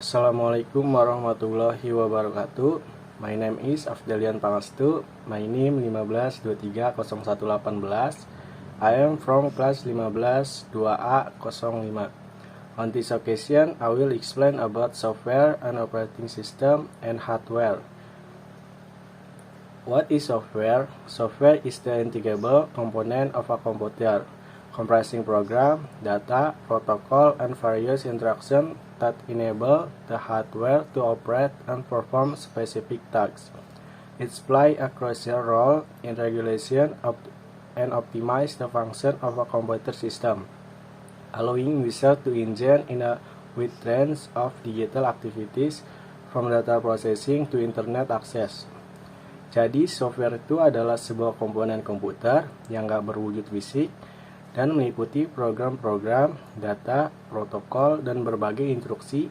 Assalamualaikum warahmatullahi wabarakatuh. My name is Afdelian Pangastu. My name 15230118. I am from class 15 2A05. On this occasion, I will explain about software and operating system and hardware. What is software? Software is the integrable component of a computer, comprising program, data, protocol, and various instructions that enable the hardware to operate and perform specific tasks. It plays a crucial role in regulation and optimize the function of a computer system, allowing users to engage in a wide range of digital activities from data processing to internet access. Jadi, software itu adalah sebuah komponen komputer yang nggak berwujud fisik dan meliputi program-program, data, protokol, dan berbagai instruksi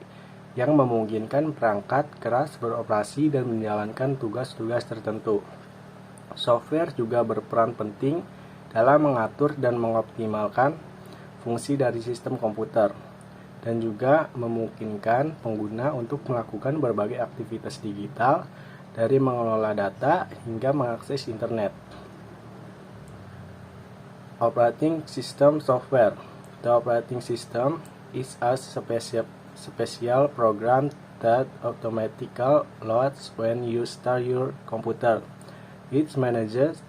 yang memungkinkan perangkat keras beroperasi dan menjalankan tugas-tugas tertentu. Software juga berperan penting dalam mengatur dan mengoptimalkan fungsi dari sistem komputer, dan juga memungkinkan pengguna untuk melakukan berbagai aktivitas digital dari mengelola data hingga mengakses internet. Operating system software. The operating system is a special program that automatically loads when you start your computer. It manages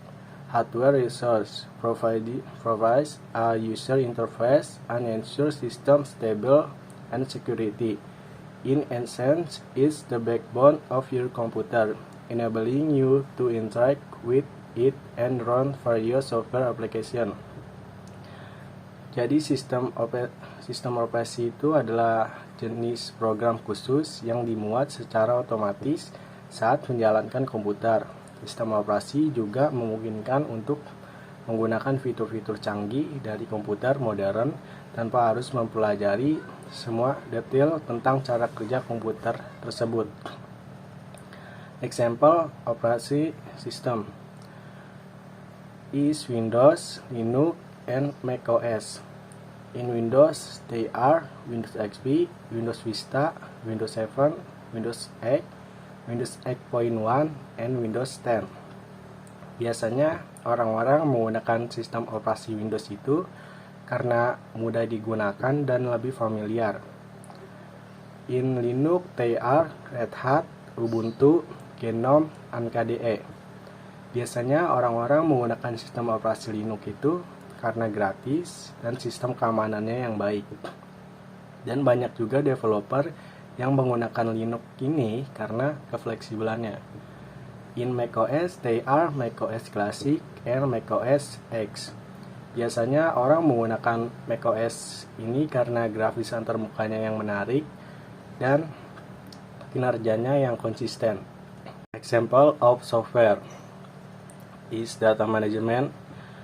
hardware resources, provides a user interface, and ensures system stability and security. In essence, it's the backbone of your computer, enabling you to interact with it and run various software application. Jadi sistem operasi itu adalah jenis program khusus yang dimuat secara otomatis saat menjalankan komputer. Sistem operasi juga memungkinkan untuk menggunakan fitur-fitur canggih dari komputer modern tanpa harus mempelajari semua detail tentang cara kerja komputer tersebut. Example operasi system is Windows, Linux, and macOS. In Windows, they are Windows XP, Windows Vista, Windows 7, Windows 8, Windows 8.1, and Windows 10. Biasanya orang-orang menggunakan sistem operasi Windows itu karena mudah digunakan dan lebih familiar. In Linux, they are Red Hat, Ubuntu, GNOME, and KDE. Biasanya orang-orang menggunakan sistem operasi Linux itu karena gratis dan sistem keamanannya yang baik. Dan banyak juga developer yang menggunakan Linux ini karena kefleksibelannya. In macOS, they are macOS Classic and macOS X. Biasanya orang menggunakan macOS ini karena grafis antarmukanya yang menarik dan kinerjanya yang konsisten. Example of software is data management,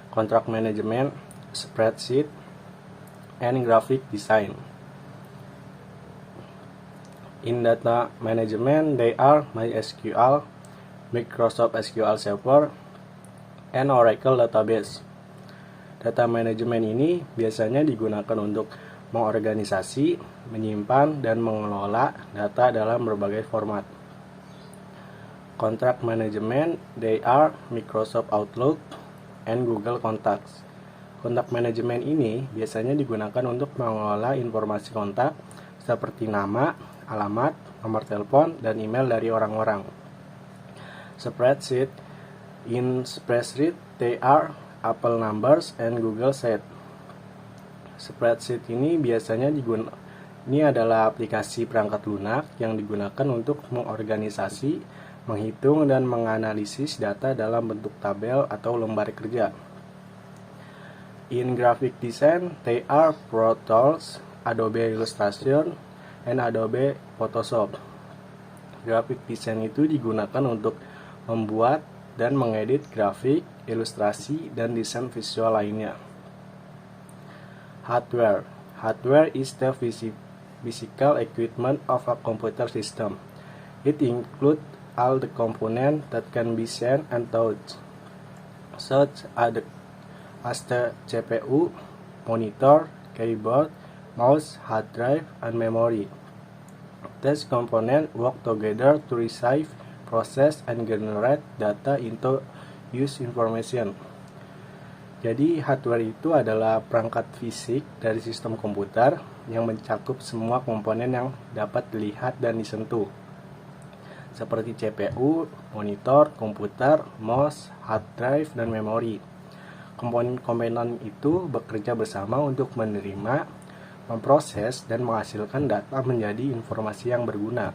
contract management, spreadsheet, and graphic design. In data management, they are MySQL, Microsoft SQL Server, and Oracle Database. Data management ini biasanya digunakan untuk mengorganisasi, menyimpan, dan mengelola data dalam berbagai format. Contract management, they are Microsoft Outlook and Google Contacts. Kontak manajemen ini biasanya digunakan untuk mengelola informasi kontak seperti nama, alamat, nomor telepon, dan email dari orang-orang. Spreadsheet. In spreadsheet, they are Apple Numbers and Google Sheet. Spreadsheet ini biasanya ini adalah aplikasi perangkat lunak yang digunakan untuk mengorganisasi, menghitung, dan menganalisis data dalam bentuk tabel atau lembar kerja. In graphic design, they are Pro Tools, Adobe Illustrator, and Adobe Photoshop. Graphic design itu digunakan untuk membuat dan mengedit grafik, ilustrasi, dan desain visual lainnya. Hardware. Hardware is the physical equipment of a computer system. It includes all the components that can be seen and touched, such as the CPU, monitor, keyboard, mouse, hard drive, and memory. These components work together to receive, process, and generate data into use information. Jadi hardware itu adalah perangkat fisik dari sistem komputer yang mencakup semua komponen yang dapat dilihat dan disentuh, seperti CPU, monitor, komputer, mouse, hard drive, dan memori. Komponen-komponen itu bekerja bersama untuk menerima, memproses, dan menghasilkan data menjadi informasi yang berguna.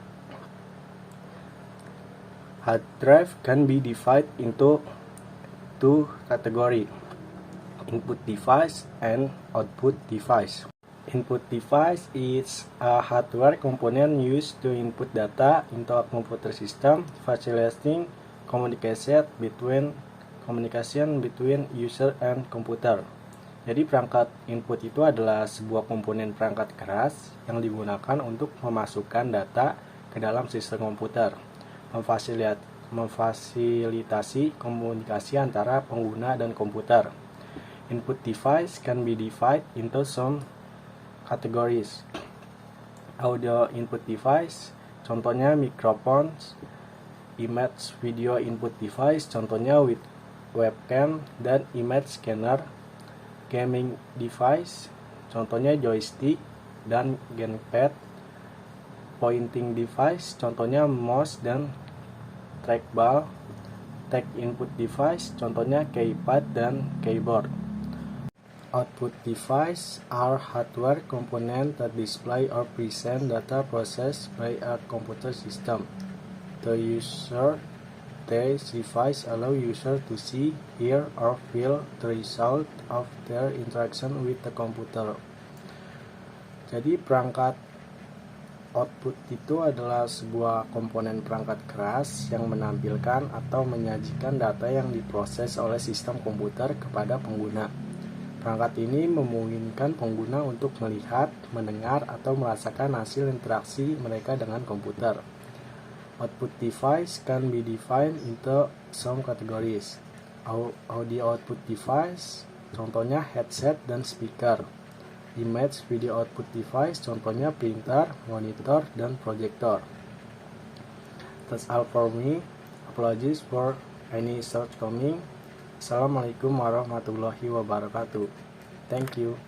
Hard drive can be divided into two categories: input device and output device. Input device is a hardware component used to input data into a computer system, facilitating communication between user and computer. Jadi perangkat input itu adalah sebuah komponen perangkat keras yang digunakan untuk memasukkan data ke dalam sistem komputer, memfasilitasi komunikasi antara pengguna dan komputer. Input device can be divided into some categories. Audio input device, contohnya microphone. Image video input device, contohnya webcam dan image scanner. Gaming device, contohnya joystick dan gamepad. Pointing device, contohnya mouse dan trackball. Text input device, contohnya keypad dan keyboard. Output device are hardware components that display or present data processed by a computer system. These devices allow users to see, hear, or feel the result of their interaction with the computer. Jadi perangkat output itu adalah sebuah komponen perangkat keras yang menampilkan atau menyajikan data yang diproses oleh sistem komputer kepada pengguna. Perangkat ini memungkinkan pengguna untuk melihat, mendengar, atau merasakan hasil interaksi mereka dengan komputer. Output device can be defined into some categories. Audio output device, contohnya headset dan speaker. Image video output device, contohnya printer, monitor, dan projector. That's all for me. Apologies for any shortcoming. Assalamualaikum warahmatullahi wabarakatuh. Thank you.